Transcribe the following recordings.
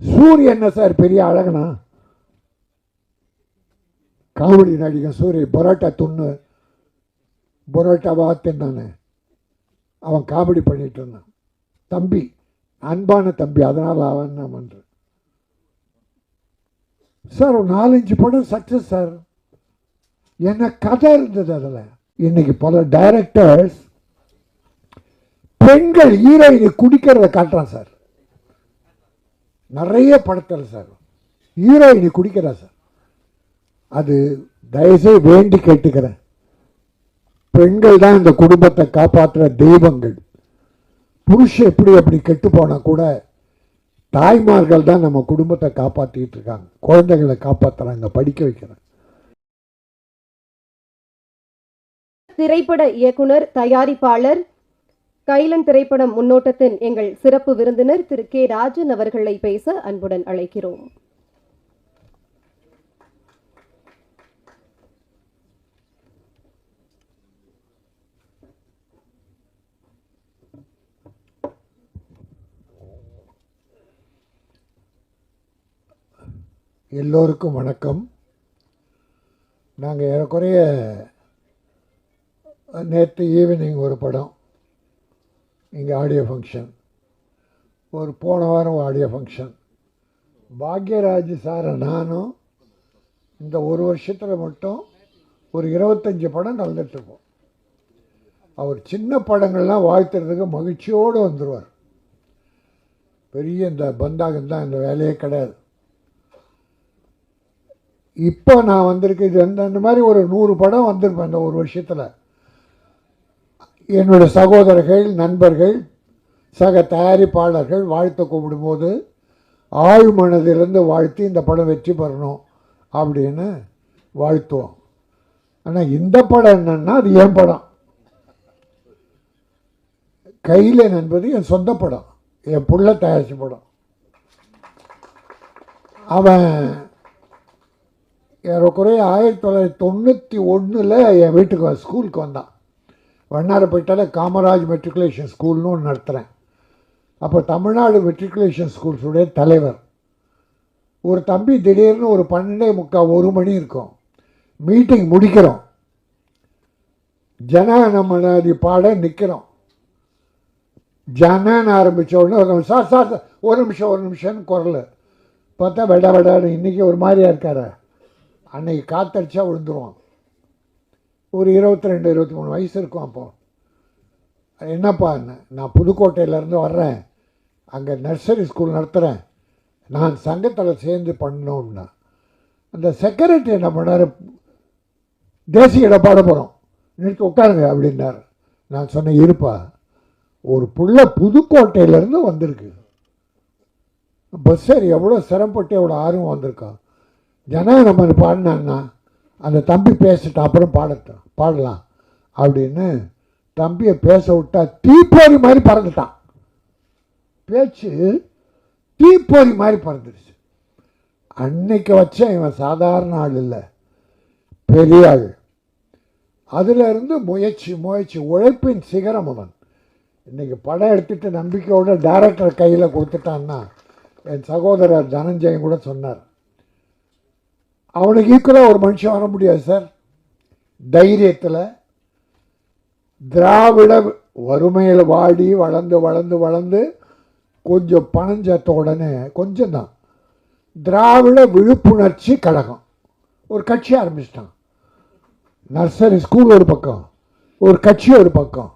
சூரிய என்ன சார் பெரிய அழகனா? காமெடி நடிகன் சூரிய பரோட்டா துண்ணு பரோட்டாவா தின்னானே, அவன் காமெடி பண்ணிட்டு இருந்தான். தம்பி, அன்பான தம்பி, அதனால் அவன் என்ன பண்ணுறேன் சார். ஒரு 4-5 படம் சக்ஸஸ் சார். என்ன கதை இருந்தது அதில். இன்னைக்கு பல டைரக்டர்ஸ் பெண்கள் ஹீரோயினை குடிக்கிறத காட்டுறான் சார். நிறைய படத்தில் சார் ஹீரோயினை குடிக்கிறா சார். அது தயவுசெய்து வேண்டி கேட்டுக்கிறேன். பெண்கள் தான் இந்த குடும்பத்தை காப்பாற்றுற தெய்வங்கள். புருஷன் எப்படி அப்படி கெட்டு போனால் கூட தாய்மார்கள் தான் நம்ம குடும்பத்தை காப்பாற்றிட்டு இருக்காங்க, குழந்தைகளை காப்பாற்றுறாங்க, படிக்க வைக்கிறாங்க. திரைப்பட இயக்குனர், தயாரிப்பாளர், கைலன் திரைப்படம் முன்னோட்டத்தின் எங்கள் சிறப்பு விருந்தினர் திரு கே ராஜன் அவர்களை பேச அன்புடன் அழைக்கிறோம். எல்லோருக்கும் வணக்கம். நாங்கள் ஏறக்குறைய நேற்று ஈவினிங் ஒரு படம் இங்கே ஆடியோ ஃபங்க்ஷன், ஒரு போன வாரம் ஆடியோ ஃபங்க்ஷன். பாக்யராஜ் சாரை நானும் இந்த ஒரு வருஷத்தில் மட்டும் ஒரு 25 படம் கலந்துட்டுருக்கோம். அவர் சின்ன படங்கள்லாம் வாழ்த்துறதுக்கு மகிழ்ச்சியோடு வந்துடுவார். பெரிய இந்த பந்தாகந்தான் இந்த வேலையே கிடையாது. இப்போ நான் வந்திருக்கேன், இது அந்த மாதிரி ஒரு 100 படம் வந்திருப்பேன் இந்த ஒரு வருஷத்தில். என்னுடைய சகோதரர்கள், நண்பர்கள், சக தயாரிப்பாளர்கள் வாழ்த்து கூப்பிடும்போது ஆழ் மனதிலிருந்து வாழ்த்தி இந்த படம் வெற்றி பெறணும் அப்படின்னு வாழ்த்துவோம். ஆனால் இந்த படம் என்னன்னா, அது என் படம். கைலன் என்பது என் சொந்த படம், என் புள்ள தயாரிச்ச படம். அவன் ஏறக்குறைய 1991 என் வீட்டுக்கு ஸ்கூலுக்கு வந்தான். வண்ணாரப்பேட்டையில் காமராஜ் மெட்ரிகுலேஷன் ஸ்கூல்னு ஒன்று நடத்துகிறேன். அப்போ தமிழ்நாடு மெட்ரிகுலேஷன் ஸ்கூல்ஸுடைய தலைவர் ஒரு தம்பி திடீர்னு ஒரு 12:45 1 மணி இருக்கும், மீட்டிங் முடிக்கிறோம், ஜனகணமனதி பாட நிற்கிறோம். ஜனன்னு ஆரம்பித்த உடனே சார் சார் ஒரு நிமிஷம்னு குரல் பார்த்தா விடான்னு இன்றைக்கி ஒரு மாதிரியாக இருக்கார். அன்னைக்கு காத்தடிச்சா விழுந்துருவான். ஒரு 22-23 வயசு இருக்கும். அப்போது என்னப்பா, நான் புதுக்கோட்டையிலேருந்து வர்றேன், அங்கே நர்சரி ஸ்கூல் நடத்துகிறேன், நான் சங்கத்தில் சேர்ந்து பண்ணோம்னா அந்த செக்ரட்டரி என்ன பண்ணார், தேசிய இடம் பாட போகிறோம், நிறுத்தி உட்காருங்க அப்படின்னார். நான் சொன்னேன், இருப்பா, ஒரு புள்ள புதுக்கோட்டையிலேருந்து வந்திருக்கு, பஸ்ஸர் எவ்வளோ சிரமப்பட்டு எவ்வளோ ஆர்வம் வந்திருக்கான், ஜனகணமன பாடினான்னா அந்த தம்பி பேசிட்டு அப்புறம் பாடலாம் அப்படின்னு தம்பியை பேச விட்டா தீப்பொறி மாதிரி பறந்துட்டான். பேச்சு தீப்பொறி மாதிரி பறந்துருச்சு. அன்னைக்கு வச்ச இவன் சாதாரண ஆள் இல்லை, பெரிய ஆள். அதிலிருந்து முயற்சி உழைப்பின் சிகரம் அவன். இன்றைக்கி படம் எடுத்துகிட்டு நம்பிக்கையோட டைரக்டர் கையில் கொடுத்துட்டான்னா, என் சகோதரர் தனஞ்சயன் கூட சொன்னார், அவனுக்கு ஈக்குவலாக ஒரு மனுஷன் வர முடியாது சார். தைரியத்தில் திராவிட வறுமையில் வாடி வளர்ந்து கொஞ்சம் பணம் சேர்த்த உடனே கொஞ்சம் தான் திராவிட விழிப்புணர்ச்சி கழகம் ஒரு கட்சி ஆரம்பிச்சிட்டான். நர்சரி ஸ்கூல் ஒரு பக்கம், ஒரு கட்சி ஒரு பக்கம்,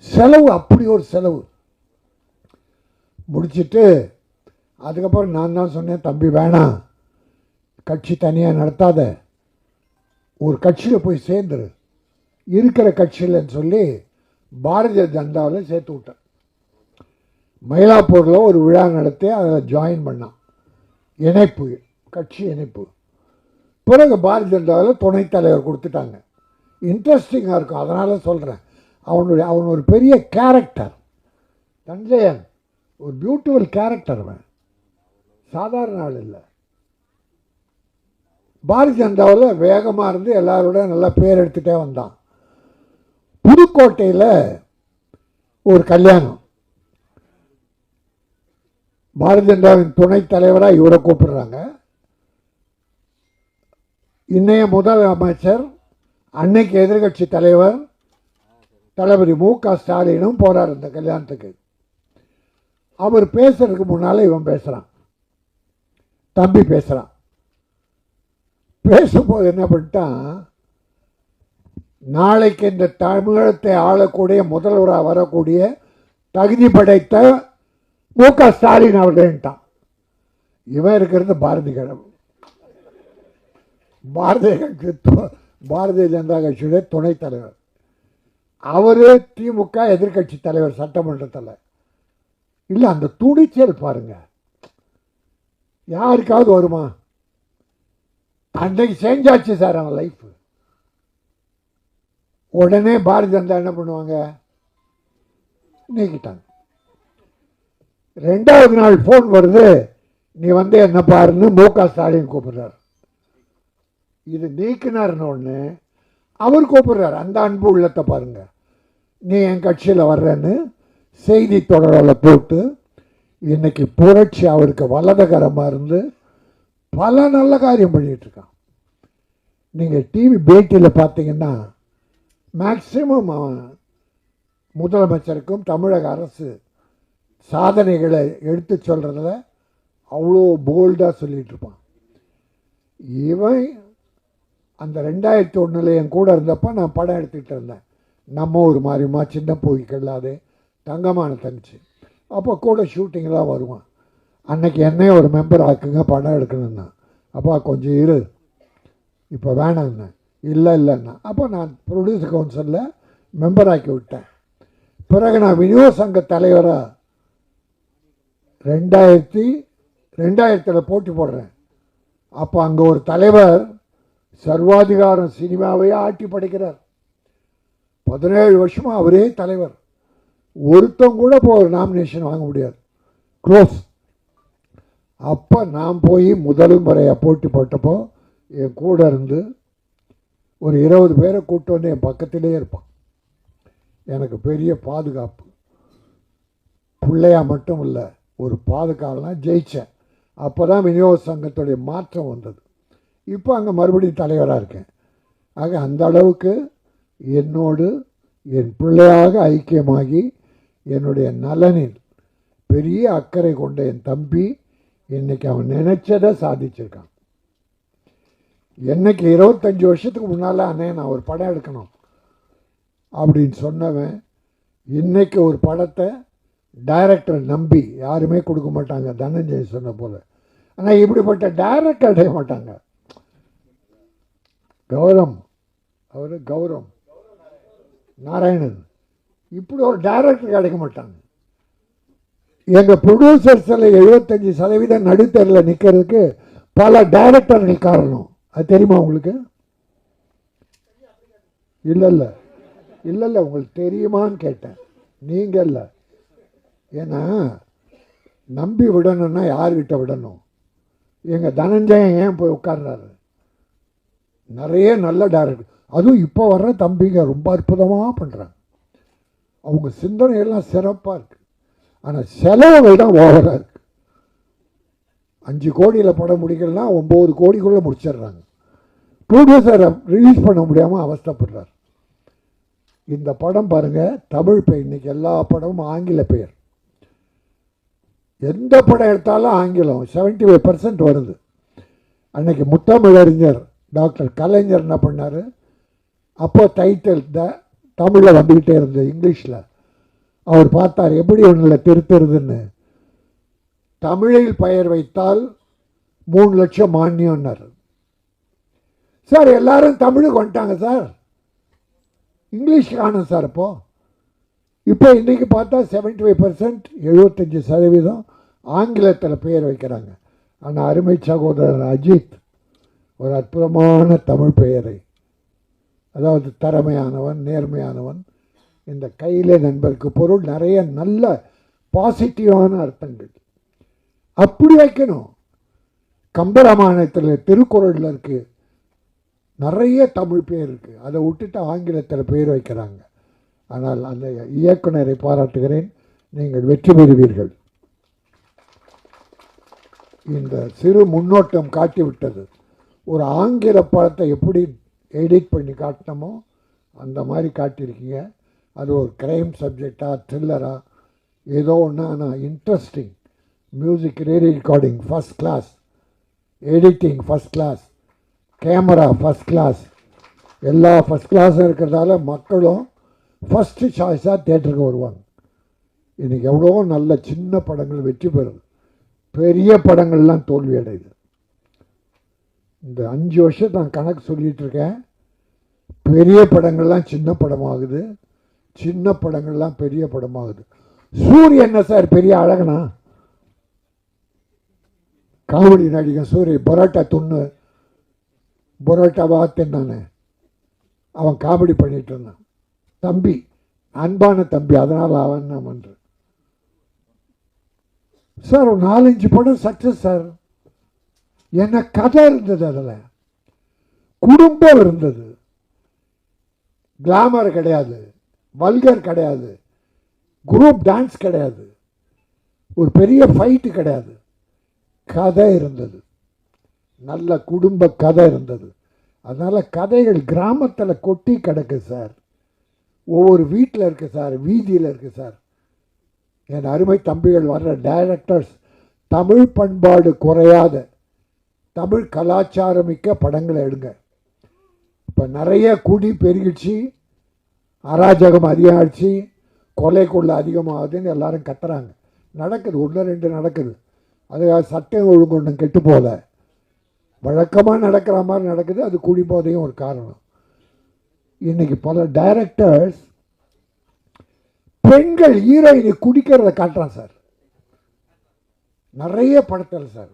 செலவு அப்படி ஒரு செலவு முடிச்சுட்டு அதுக்கப்புறம் நான் தான் சொன்னேன், தம்பி வேணாம், கட்சி தனியாக நடத்தாத, ஒரு கட்சியில் போய் சேர்ந்துரு, இருக்கிற கட்சியில்னு சொல்லி பாரதிய ஜனதாவில் சேர்த்து விட்டேன். மயிலாப்பூரில் ஒரு விழா நடத்தி அதில் ஜாயின் பண்ணான், இணைப்பு, கட்சி இணைப்பு. பிறகு பாரதிய ஜனதாவில் துணைத் தலைவர் கொடுத்துட்டாங்க. இன்ட்ரெஸ்டிங்காக இருக்கும், அதனால் சொல்கிறேன். அவன் ஒரு பெரிய கேரக்டர், தஞ்சையன் ஒரு பியூட்டிஃபுல் கேரக்டர். அவன் சாதாரண ஆள் இல்லை. பாரதிய ஜனதாவில் வேகமாக இருந்து எல்லாரோட நல்லா பேர் எடுத்துகிட்டே வந்தான். புதுக்கோட்டையில் ஒரு கல்யாணம், பாரதிய ஜனதாவின் துணைத் தலைவராக இவரை கூப்பிடுறாங்க. இன்னைய முதலமைச்சர் அன்னைக்கு எதிர்கட்சி தலைவர் தளபதி மு.க. ஸ்டாலினும் போறார் இந்த கல்யாணத்துக்கு. அவர் பேசுறதுக்கு முன்னால இவன் பேசுறான், தம்பி பேசுறான். பேசும்போது என்ன பண்ணிட்டான், நாளைக்கு இந்த தமிழகத்தை ஆளக்கூடிய முதல்வராக வரக்கூடிய தகுதி படைத்த மு.க. ஸ்டாலின் அவர்கள்ட்டான். இவன் இருக்கிறது பாரதிய ஜனதா கட்சியுடைய துணைத் தலைவர். அவரு திமுக எதிர்கட்சி தலைவர் சட்டமன்றத்தில். இல்லை, அந்த துணிச்சல் பாருங்க, யாருக்காவது வருமா? அன்றைக்கு செஞ்சாச்சு சார் அவன் லைஃப். உடனே பாரதிய ஜனதா என்ன பண்ணுவாங்க, நீக்கிட்டாங்க. 2வது நாள் ஃபோன் வருது, நீ வந்து என்ன பாருன்னு மு.க. ஸ்டாலின் கூப்பிடுறார். இது நீக்கினார்னு ஒன்று அவர் கூப்பிடுறார். அந்த அன்பு உள்ளத்தை பாருங்க. நீ என் கட்சியில் வர்றேன்னு செய்தி தொடரில் போட்டு இன்னைக்கு புரட்சி அவருக்கு வலதுகரமாக இருந்து பல நல்ல காரியம் பண்ணிட்டு இருக்கான். நீங்கள் டிவி பேட்டியில் பார்த்தீங்கன்னா மேக்சிமம் முதலமைச்சருக்கும் தமிழக அரசு சாதனைகளை எடுத்து சொல்கிறதுல அவ்வளோ போல்டாக சொல்லிகிட்டு இருப்பான். இவன் அந்த 2001 என் கூட இருந்தப்போ நான் படம் எடுத்துக்கிட்டு இருந்தேன். நம்ம ஒரு மாதிரிமா சின்ன போய்க்கல்லாது தங்கமான தனிச்சு. அப்போ கூட ஷூட்டிங்கெலாம் வருவான். அன்னைக்கு என்னையும் ஒரு மெம்பர் ஆக்குங்க, படம் எடுக்கணும்னா. அப்போ கொஞ்சம் இரு, இப்போ வேணாண்ணா. இல்லைன்னா அப்போ நான் ப்ரொடியூசர் கவுன்சிலில் மெம்பர் ஆக்கி விட்டேன். பிறகு நான் விநியோக சங்க தலைவராக 2000 போட்டி போடுறேன். அப்போ அங்கே ஒரு தலைவர் சர்வாதிகாரம் சினிமாவையே ஆட்டி படைக்கிறார். 17 வருஷமாக அவரே தலைவர். ஒருத்தம் கூட இப்போ ஒரு நாமினேஷன் வாங்க முடியாது, க்ளோஸ். அப்போ நான் போய் முதல் முறையாக போட்டி போட்டப்போ என் கூட இருந்து ஒரு 20 பேரை கூப்பிட்டு வந்து என் பக்கத்திலே இருப்பான். எனக்கு பெரிய பாதுகாப்பு. பிள்ளையா மட்டும் இல்லை, ஒரு பாதுகாவலாம் ஜெயித்தேன். அப்போ தான் விநியோக சங்கத்துடைய மாற்றம் வந்தது. இப்போ அங்கே மறுபடியும் தலைவராக இருக்கேன். ஆக அந்த அளவுக்கு என்னோடு என் பிள்ளையாக ஐக்கியமாகி என்னுடைய நலனில் பெரிய அக்கறை கொண்ட என் தம்பி இன்னைக்கு அவன் நினைச்சதை சாதிச்சிருக்கான். என்னைக்கு 25 வருஷத்துக்கு முன்னால் அண்ணே நான் ஒரு படம் எடுக்கணும் அப்படின்னு சொன்னவன் இன்னைக்கு ஒரு படத்தை டைரக்டர் நம்பி யாருமே கொடுக்க மாட்டாங்க, தனஞ்சய் சொன்ன போல. ஆனால் இப்படிப்பட்ட டைரக்டர் அடைய மாட்டாங்க. கௌரம் நாராயணன் இப்படி ஒரு டைரக்டர் கிடைக்க மாட்டாங்க. எங்கள் ப்ரொடியூசர்ஸில் 75% நடுத்தரில் நிற்கிறதுக்கு பல டைரக்டர்கள் காரணம். அது தெரியுமா உங்களுக்கு? இல்லை உங்களுக்கு தெரியுமான்னு கேட்டேன். நீங்கள் இல்லை. ஏன்னா நம்பி விடணும்னா யார்கிட்ட விடணும்? எங்கள் தனஞ்சயன் ஏன் போய் உட்கார்றாரு? நிறைய நல்ல டைரக்டர், அதுவும் இப்போ வர்ற தம்பிங்க ரொம்ப அற்புதமாக பண்ணுறாங்க. அவங்க சிந்தனையெல்லாம் சிறப்பாக இருக்குது. ஆனால் செலவுகள் தான் ஓவராக இருக்குது. 5 கோடியில் படம் முடிக்கலன்னா 9 கோடிக்குள்ளே முடிச்சிடுறாங்க. ப்ரொடியூசரை ரிலீஸ் பண்ண முடியாமல் அவஸ்தைப்படுறார். இந்த படம் பாருங்கள், தமிழ் பெயர். இன்றைக்கி எல்லா படமும் ஆங்கில பெயர். எந்த படம் எடுத்தாலும் ஆங்கிலம் 75% வருது. அன்றைக்கி முத்தமிழறிஞர் டாக்டர் கலைஞர் என்ன பண்ணார், அப்போ டைட்டில் தமிழில் வந்துக்கிட்டே இருந்தது, இங்கிலீஷில். அவர் பார்த்தார் எப்படி ஒன்றில் திருத்துறதுன்னு. தமிழில் பெயர் வைத்தால் 3 லட்சம் மானியம்னார். சார் எல்லாரும் தமிழுக்கு வந்துட்டாங்க சார், இங்கிலீஷ் காணும் சார். இப்போ இன்றைக்கி பார்த்தா 75% 75% ஆங்கிலத்தில் பெயர் வைக்கிறாங்க. ஆனால் அருமை சகோதரர் அஜித் ஒரு அற்புதமான தமிழ் பெயரை, அதாவது திறமையானவன், நேர்மையானவன், இந்த கையிலே நண்பருக்கு பொருள், நிறைய நல்ல பாசிட்டிவான அர்த்தங்கள் அப்படி வைக்கணும். கம்பராமாயணத்தில் திருக்குறளில் இருக்குது, நிறைய தமிழ் பேர் இருக்குது. அதை விட்டுட்டு ஆங்கிலத்தில் பேர் வைக்கிறாங்க. ஆனால் அந்த இயக்குனரை பாராட்டுகிறேன், நீங்கள் வெற்றி பெறுவீர்கள். இந்த சிறு முன்னோட்டம் காட்டிவிட்டது. ஒரு ஆங்கில படத்தை எப்படி எடிட் பண்ணி காட்டினமோ அந்த மாதிரி காட்டியிருக்கீங்க. அது ஒரு க்ரைம் சப்ஜெக்டாக த்ரில்லராக ஏதோ ஒன்று, ஆனால் interesting. Music recording first class, editing first class, camera first class, எல்லா ஃபஸ்ட் கிளாஸும் இருக்கிறதால மக்களும் ஃபஸ்ட்டு சாய்ஸாக தேட்டருக்கு வருவாங்க. இன்றைக்கி எவ்வளோ நல்ல சின்ன படங்கள் வெற்றி பெறுது, பெரிய படங்கள்லாம் தோல்வி அடையுது. இந்த 5 வருஷம் நான் கணக்கு சொல்லிகிட்டு இருக்கேன். பெரிய படங்கள்லாம் சின்ன படமாகுது, சின்ன படங்கள்லாம் பெரிய படமாகுது. சூரிய என்ன சார் பெரிய அழகனா? காமெடி நடிகன் சூரிய பரோட்டா துண்ணு பரோட்டாவா தின்னானே, அவன் காமெடி பண்ணிட்டு இருந்தான். தம்பி, அன்பான தம்பி, அதனால் அவன் என்ன பண்ணுறேன் சார். ஒரு 4-5 படம் சக்ஸஸ் சார். என்ன கதை இருந்தது, அதில் குடும்பம் இருந்தது, கிளாமர் கிடையாது, வல்கர் கிடையாது, குரூப் டான்ஸ் கிடையாது, ஒரு பெரிய ஃபைட்டு கிடையாது, கதை இருந்தது, நல்ல குடும்ப கதை இருந்தது. அதனால் கதைகள் கிராமத்தில் கொட்டி கிடக்கு சார், ஒவ்வொரு வீட்டில் இருக்குது சார், வீதியில் இருக்குது சார். என் அருமை தம்பிகள் வர்ற டைரக்டர்ஸ் தமிழ் பண்பாடு குறையாத தமிழ் கலாச்சாரமிக்க படங்களை எடுங்க. இப்போ நிறைய குடி பெருகிடுச்சு, அராஜகம் அதிகமாகிடுச்சு, கொலை கொள்ள அதிகமாகுதுன்னு எல்லாரும் கத்துறாங்க. நடக்குது, 1-2 நடக்குது. அதுக்காக சட்டம் ஒழுங்கு ஒன்றும் கெட்டு போகல, வழக்கமாக நடக்கிற மாதிரி நடக்குது. அது குடி போதையும் ஒரு காரணம். இன்றைக்கி பல டைரக்டர்ஸ் பெண்கள் ஹீரோயினை குடிக்கிறத காட்டுறான் சார். நிறைய படத்தில் சார்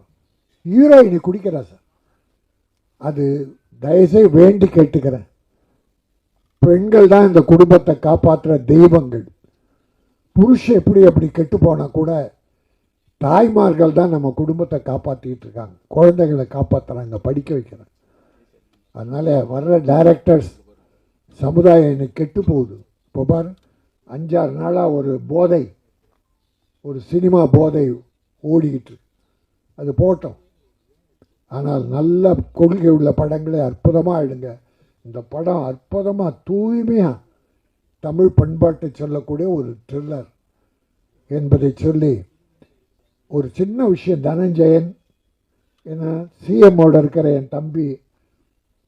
ஹீரோயினை குடிக்கிறா சார். அது தயவுசெய்து வேண்டி கேட்டுக்கிறேன், பெண்கள் தான் இந்த குடும்பத்தை காப்பாற்றுற தெய்வங்கள். புருஷன் அப்படி கெட்டு போனால் கூட தாய்மார்கள் தான் நம்ம குடும்பத்தை காப்பாற்றிட்டு இருக்காங்க, குழந்தைகளை காப்பாற்றுறாங்க, படிக்க வைக்கிறாங்க. அதனால் வர்ற டைரக்டர்ஸ் சமுதாயம் இன்னைக்கு கெட்டு போகுது. இப்போ பாரு, 5-6 நாளாக ஒரு போதை, ஒரு சினிமா போதை ஓடிக்கிட்டு, அது போட்டோம். ஆனால் நல்ல கொள்கை உள்ள படங்களை அற்புதமாக எடுங்க. இந்த படம் அற்புதமாக தூய்மையாக தமிழ் பண்பாட்டை சொல்லக்கூடிய ஒரு த்ரில்லர் என்பதை சொல்லி, ஒரு சின்ன விஷயம், தனஞ்சயன் ஏன்னா சிஎம்மோட இருக்கிற என் தம்பி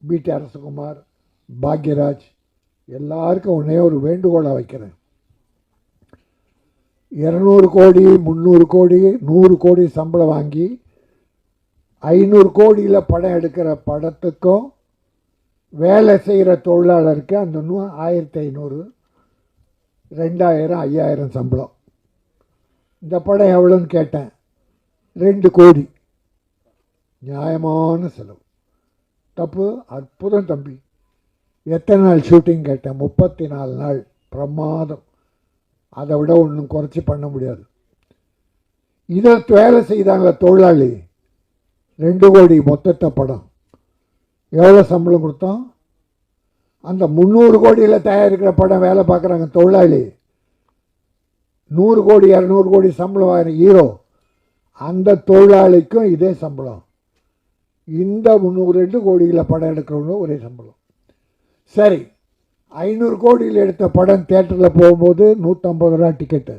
பிடி அரசகுமார், பாக்யராஜ், எல்லாருக்கும் ஒன்றே ஒரு வேண்டுகோளை வைக்கிறேன். 200 கோடி 300 கோடி 100 கோடி சம்பளம் வாங்கி 500 கோடியில் படம் எடுக்கிற படத்துக்கும் வேலை செய்கிற தொழிலாளருக்கு அந்த 1500, 2000, 5000 சம்பளம். இந்த படம் எவ்வளோன்னு கேட்டேன், 2 கோடி. நியாயமான செலவு. தப்பு? அற்புதம் தம்பி. எத்தனை நாள் ஷூட்டிங் கேட்டேன், 34 நாள். பிரமாதம். அதை விட ஒன்றும் குறைச்சி பண்ண முடியாது. இதை வேலை செய்தாங்க தொழிலாளி, 2 கோடி மொத்தத்தை படம். எவ்வளோ சம்பளம் கொடுத்தோம்? அந்த 300 கோடியில் தயாரிக்கிற படம் வேலை பார்க்குறாங்க தொழிலாளி, 100 கோடி 200 கோடி சம்பளம் வாங்குற ஹீரோ, அந்த தொழிலாளிக்கும் இதே சம்பளம். இந்த 302 கோடியில் படம் எடுக்கிறவங்களும் ஒரே சம்பளம். சரி, 500 கோடியில் எடுத்த படம் தேட்டரில் போகும்போது 150 ரூபா டிக்கெட்டு,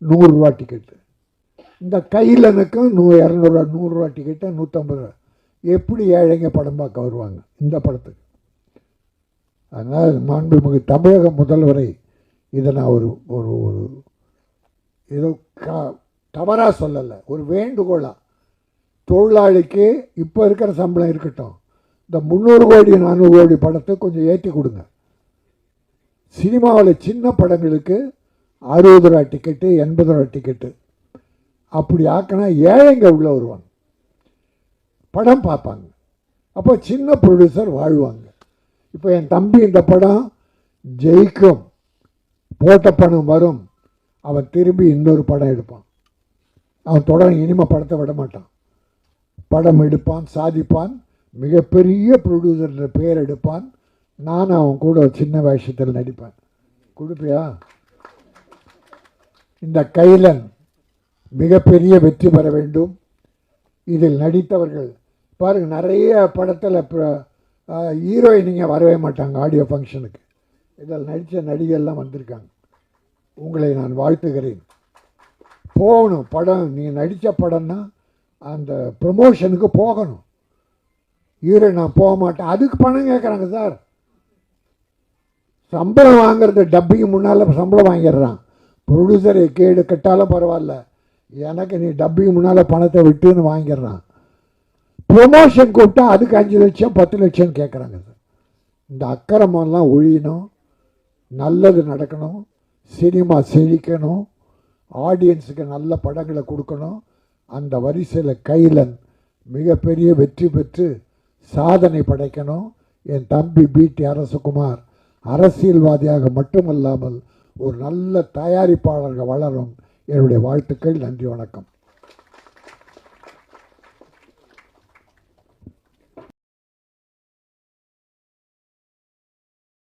100 ரூபா டிக்கெட்டு. இந்த கையிலனுக்கும் 200 ரூபா, 100 ரூபா டிக்கெட்டு, 150 ரூபா. எப்படி ஏழைங்க படம் பார்க்க வருவாங்க இந்த படத்துக்கு? அதனால் மாண்புமிகு தமிழக முதல்வரை இதை நான் ஒரு ஒரு ஒரு ஏதோ தவறாக சொல்லலை, ஒரு வேண்டுகோளாக, தொழிலாளிக்கு இப்போ இருக்கிற சம்பளம் இருக்கட்டும், இந்த 300 கோடி 400 கோடி படத்தை கொஞ்சம் ஏற்றி கொடுங்க. சினிமாவில் சின்ன படங்களுக்கு 60 ரூபா டிக்கெட்டு, 80 ரூபா டிக்கெட்டு, அப்படி ஆக்கினா ஏழைங்க உள்ளே வருவாங்க, படம் பார்ப்பாங்க. அப்போ சின்ன ப்ரொடியூசர் வாழ்வாங்க. இப்போ என் தம்பி இந்த படம் ஜெயிக்கும், போட்ட பணம் வரும், அவன் திரும்பி இன்னொரு படம் எடுப்பான். அவன் தொடர் இனிமே படத்தை விட மாட்டான், படம் எடுப்பான், சாதிப்பான், மிகப்பெரிய ப்ரொடியூசர்ன்ற பேர் எடுப்பான். நான் அவன் கூட ஒரு சின்ன வேஷத்தில் நடிப்பேன். கொடுப்பியா? இந்த கைலன் மிகப்பெரிய வெற்றி பெற வேண்டும். இதில் நடித்தவர்கள் பாருங்க, நிறைய படத்தில் ஹீரோயினிங்க வரவே மாட்டாங்க ஆடியோ ஃபங்க்ஷனுக்கு. இதில் நடித்த நடிகர்லாம் வந்திருக்காங்க. உங்களை நான் வாழ்த்துகிறேன். போகணும் படம், நீங்கள் நடித்த படம்னா அந்த ப்ரமோஷனுக்கு போகணும். ஹீரோயின் நான் போக மாட்டேன், அதுக்கு பணம் கேட்குறாங்க சார். சம்பளம் வாங்குறது டப்பிங்கு முன்னால் சம்பளம் வாங்கிடுறான். ப்ரொடியூசரை கேடு கட்டாலும் பரவாயில்ல, எனக்கு நீ டப்பிங்கு முன்னால் பணத்தை விட்டுன்னு வாங்கிடுறான். ப்ரொமோஷன் கூப்பிட்டா அதுக்கு 5 லட்சம் 10 லட்சம் கேட்குறாங்க சார். இந்த அக்கிரமெல்லாம் ஒழியணும், நல்லது நடக்கணும், சினிமா செழிக்கணும், ஆடியன்ஸுக்கு நல்ல படங்களை கொடுக்கணும். அந்த வரிசையில் கைலன் மிகப்பெரிய வெற்றி பெற்று சாதனை படைக்கணும். என் தம்பி பிடி அரசகுமார் அரசியல்வாதியாக மட்டுமல்லாமல் ஒரு நல்ல தயாரிப்பாளர்கள் வளரும். என்னுடைய வாழ்த்துக்கள். நன்றி, வணக்கம்.